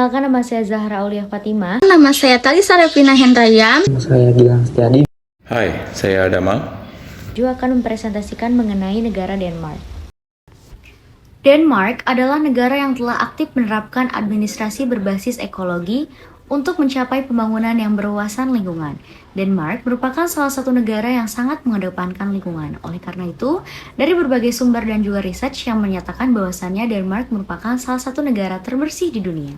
Perkenalkan, nama saya Zahra Aulia Fatimah. Nama saya Talisa Revina Hendraya. Nama saya Gilang Setiadi. Hai, saya Adama. Juga akan mempresentasikan mengenai negara Denmark. Denmark adalah negara yang telah aktif menerapkan administrasi berbasis ekologi untuk mencapai pembangunan yang berwawasan lingkungan. Denmark merupakan salah satu negara yang sangat mengedepankan lingkungan. Oleh karena itu, dari berbagai sumber dan juga research yang menyatakan bahwasannya Denmark merupakan salah satu negara terbersih di dunia.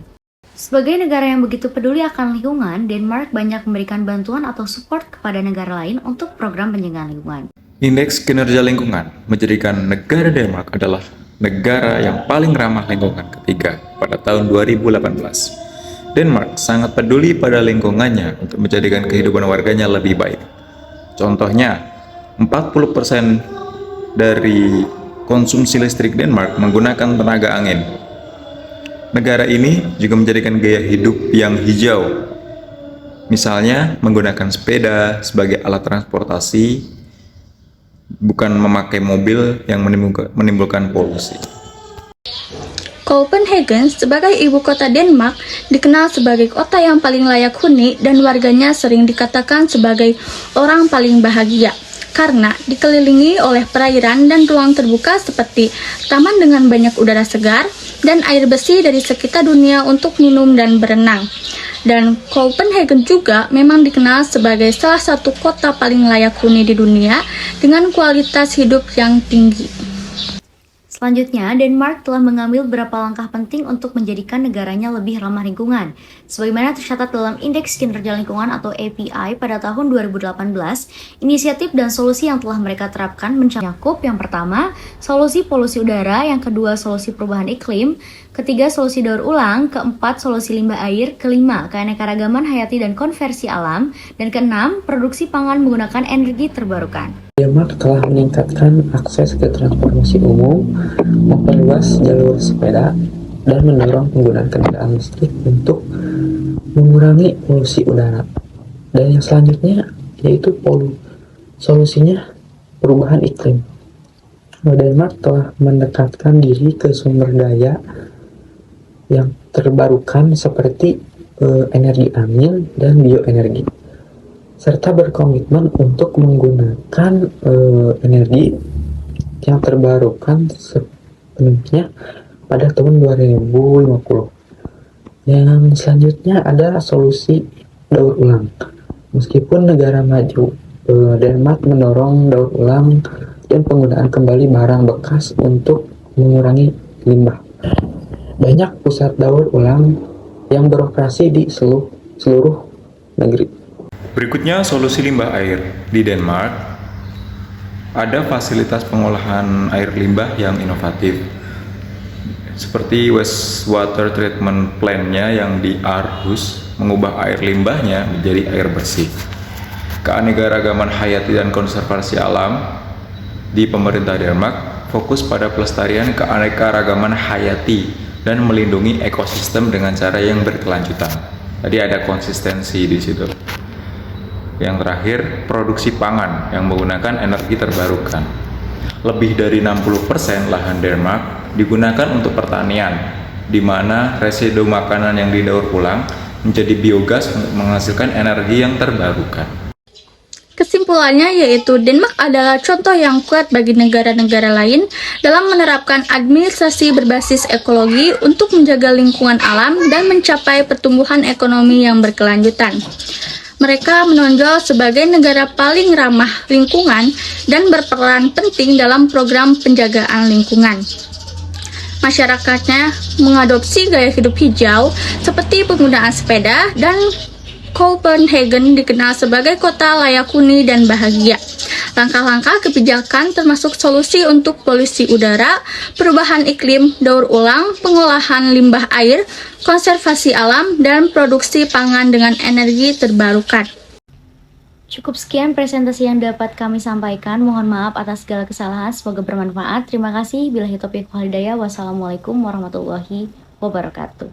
Sebagai negara yang begitu peduli akan lingkungan, Denmark banyak memberikan bantuan atau support kepada negara lain untuk program penjagaan lingkungan. Indeks kinerja lingkungan menjadikan negara Denmark adalah negara yang paling ramah lingkungan ketiga pada tahun 2018. Denmark sangat peduli pada lingkungannya untuk menjadikan kehidupan warganya lebih baik. Contohnya, 40% dari konsumsi listrik Denmark menggunakan tenaga angin. Negara ini juga menjadikan gaya hidup yang hijau. Misalnya, menggunakan sepeda sebagai alat transportasi, bukan memakai mobil yang menimbulkan polusi. Copenhagen sebagai ibu kota Denmark dikenal sebagai kota yang paling layak huni dan warganya sering dikatakan sebagai orang paling bahagia karena dikelilingi oleh perairan dan ruang terbuka seperti taman dengan banyak udara segar dan air bersih dari sekitar dunia untuk minum dan berenang. Dan Copenhagen juga memang dikenal sebagai salah satu kota paling layak huni di dunia dengan kualitas hidup yang tinggi. Selanjutnya, Denmark telah mengambil beberapa langkah penting untuk menjadikan negaranya lebih ramah lingkungan. Sebagaimana tercatat dalam Indeks Kinerja Lingkungan atau API pada tahun 2018, inisiatif dan solusi yang telah mereka terapkan mencakup yang pertama, solusi polusi udara, yang kedua, solusi perubahan iklim, ketiga, solusi daur ulang, keempat, solusi limbah air, kelima, keanekaragaman hayati dan konversi alam, dan keenam, produksi pangan menggunakan energi terbarukan. Denmark telah meningkatkan akses ke transportasi umum, memperluas jalur sepeda, dan mendorong penggunaan kendaraan listrik untuk mengurangi polusi udara. Dan yang selanjutnya yaitu solusinya perubahan iklim. Denmark telah mendekatkan diri ke sumber daya yang terbarukan seperti energi angin dan bioenergi, serta berkomitmen untuk menggunakan energi yang terbarukan sepenuhnya pada tahun 2050. Yang selanjutnya ada solusi daur ulang. Meskipun negara maju, Denmark mendorong daur ulang dan penggunaan kembali barang bekas untuk mengurangi limbah. Banyak pusat daur ulang yang beroperasi di seluruh negeri. Berikutnya, solusi limbah air. Di Denmark, ada fasilitas pengolahan air limbah yang inovatif, seperti wastewater treatment plant-nya yang di Aarhus mengubah air limbahnya menjadi air bersih. Keanekaragaman hayati dan konservasi alam di pemerintah Denmark fokus pada pelestarian keanekaragaman hayati dan melindungi ekosistem dengan cara yang berkelanjutan. Jadi ada konsistensi di situ. Yang terakhir, produksi pangan yang menggunakan energi terbarukan. Lebih dari 60% lahan Denmark digunakan untuk pertanian, di mana residu makanan yang didaur ulang menjadi biogas untuk menghasilkan energi yang terbarukan. Kesimpulannya yaitu Denmark adalah contoh yang kuat bagi negara-negara lain dalam menerapkan administrasi berbasis ekologi untuk menjaga lingkungan alam dan mencapai pertumbuhan ekonomi yang berkelanjutan. Mereka menonjol sebagai negara paling ramah lingkungan dan berperan penting dalam program penjagaan lingkungan. Masyarakatnya mengadopsi gaya hidup hijau seperti penggunaan sepeda, dan Copenhagen dikenal sebagai kota layak huni dan bahagia. Langkah-langkah kebijakan termasuk solusi untuk polusi udara, perubahan iklim, daur ulang, pengolahan limbah air, konservasi alam, dan produksi pangan dengan energi terbarukan. Cukup sekian presentasi yang dapat kami sampaikan. Mohon maaf atas segala kesalahan. Semoga bermanfaat. Terima kasih. Billahi taufiq wal hidayah. Wassalamualaikum warahmatullahi wabarakatuh.